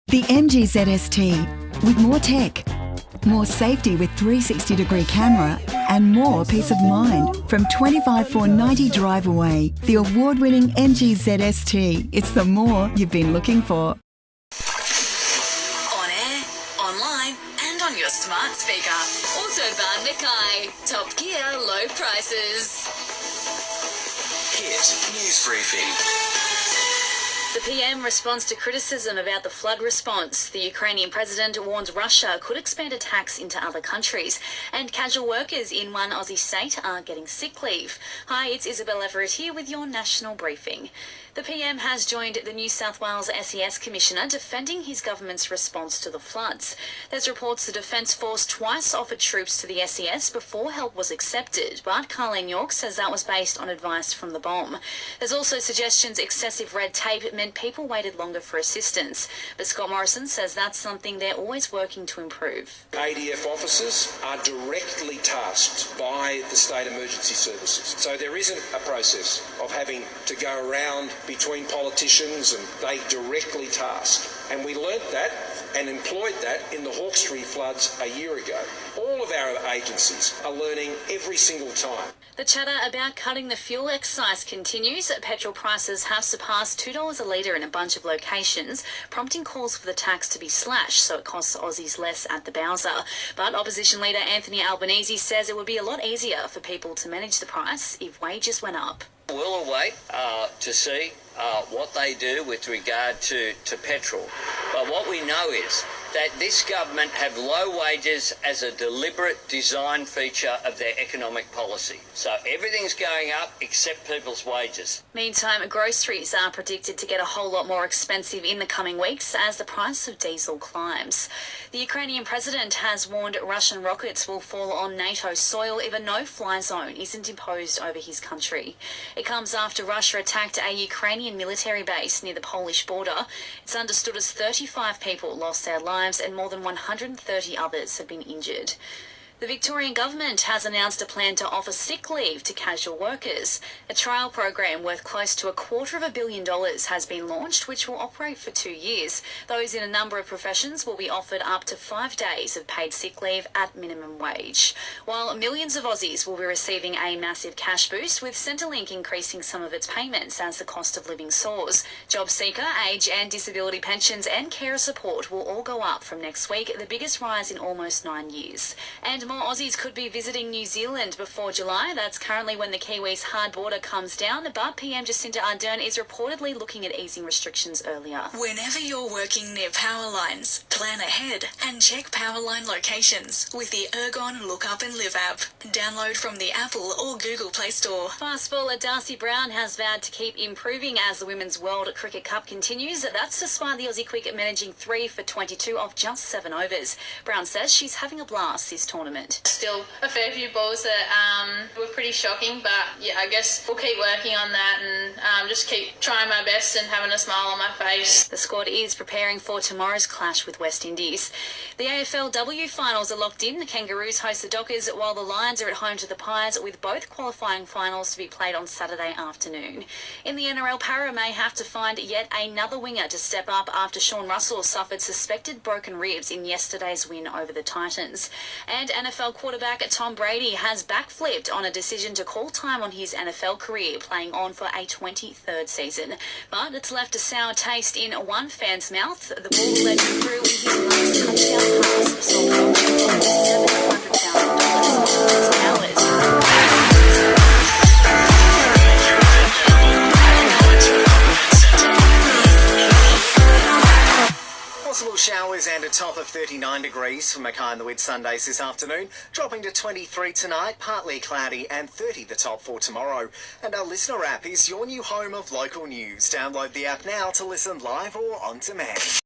The MG ZST, with more tech, more safety with 360-degree camera, and more peace of mind. From 25,490 drive away, the award-winning MG ZST. It's the more you've been looking for. On air, online, and on your smart speaker. Autobahn Mackay. Top gear, low prices. Hit News Briefing. The PM responds to criticism about the flood response. The Ukrainian president warns Russia could expand attacks into other countries. And casual workers in one Aussie state are getting sick leave. Hi, it's Isabelle Everett here with your national briefing. The PM has joined the New South Wales SES Commissioner defending his government's response to the floods. There's reports the Defence Force twice offered troops to the SES before help was accepted, but Carleen York says that was based on advice from the bomb. There's also suggestions excessive red tape meant people waited longer for assistance, but Scott Morrison says that's something they're always working to improve. ADF officers are directly tasked by the state emergency services, so there isn't a process of having to go around between politicians, and they directly task. And we learnt that and employed that in the Hawkesbury floods a year ago. All of our agencies are learning every single time. The chatter about cutting the fuel excise continues. Petrol prices have surpassed $2 a litre in a bunch of locations, prompting calls for the tax to be slashed so it costs Aussies less at the Bowser. But opposition leader Anthony Albanese says it would be a lot easier for people to manage the price if wages went up. We'll await to see what they do with regard to petrol. But what we know is that this government have low wages as a deliberate design feature of their economic policy. So everything's going up except people's wages. Meantime, groceries are predicted to get a whole lot more expensive in the coming weeks as the price of diesel climbs. The Ukrainian president has warned Russian rockets will fall on NATO soil if a no-fly zone isn't imposed over his country. It comes after Russia attacked a Ukrainian military base near the Polish border. It's understood as 35 people lost their lives and more than 130 others have been injured. The Victorian government has announced a plan to offer sick leave to casual workers. A trial program worth close to $250 million has been launched, which will operate for 2 years. Those in a number of professions will be offered up to 5 days of paid sick leave at minimum wage. While millions of Aussies will be receiving a massive cash boost, with Centrelink increasing some of its payments as the cost of living soars. Job seeker, age and disability pensions and carer support will all go up from next week, the biggest rise in almost 9 years. And more Aussies could be visiting New Zealand before July. That's currently when the Kiwis' hard border comes down, but PM Jacinda Ardern is reportedly looking at easing restrictions earlier. Whenever you're working near power lines, plan ahead and check power line locations with the Ergon Look Up and Live app. Download from the Apple or Google Play Store. Fastballer Darcy Brown has vowed to keep improving as the Women's World Cricket Cup continues. That's despite the Aussie Quick managing 3 for 22 off just 7 overs. Brown says she's having a blast this tournament. Still a fair few balls that were pretty shocking, but yeah, I guess we'll keep working on that and just keep trying my best and having a smile on my face. The squad is preparing for tomorrow's clash with West Indies. The AFLW finals are locked in. The Kangaroos host the Dockers while the Lions are at home to the Pies, with both qualifying finals to be played on Saturday afternoon. In the NRL, Para may have to find yet another winger to step up after Sean Russell suffered suspected broken ribs in yesterday's win over the Titans. And NFL quarterback Tom Brady has backflipped on a decision to call time on his NFL career, playing on for a 23rd season. But it's left a sour taste in one fan's mouth. The ball led him through in his last touchdown pass, sold an auction for over $700,000. It's ours. Possible showers and a top of 39 degrees for Mackay and the Whitsundays this afternoon, dropping to 23 tonight, partly cloudy, and 30 the top for tomorrow. And our listener app is your new home of local news. Download the app now to listen live or on demand.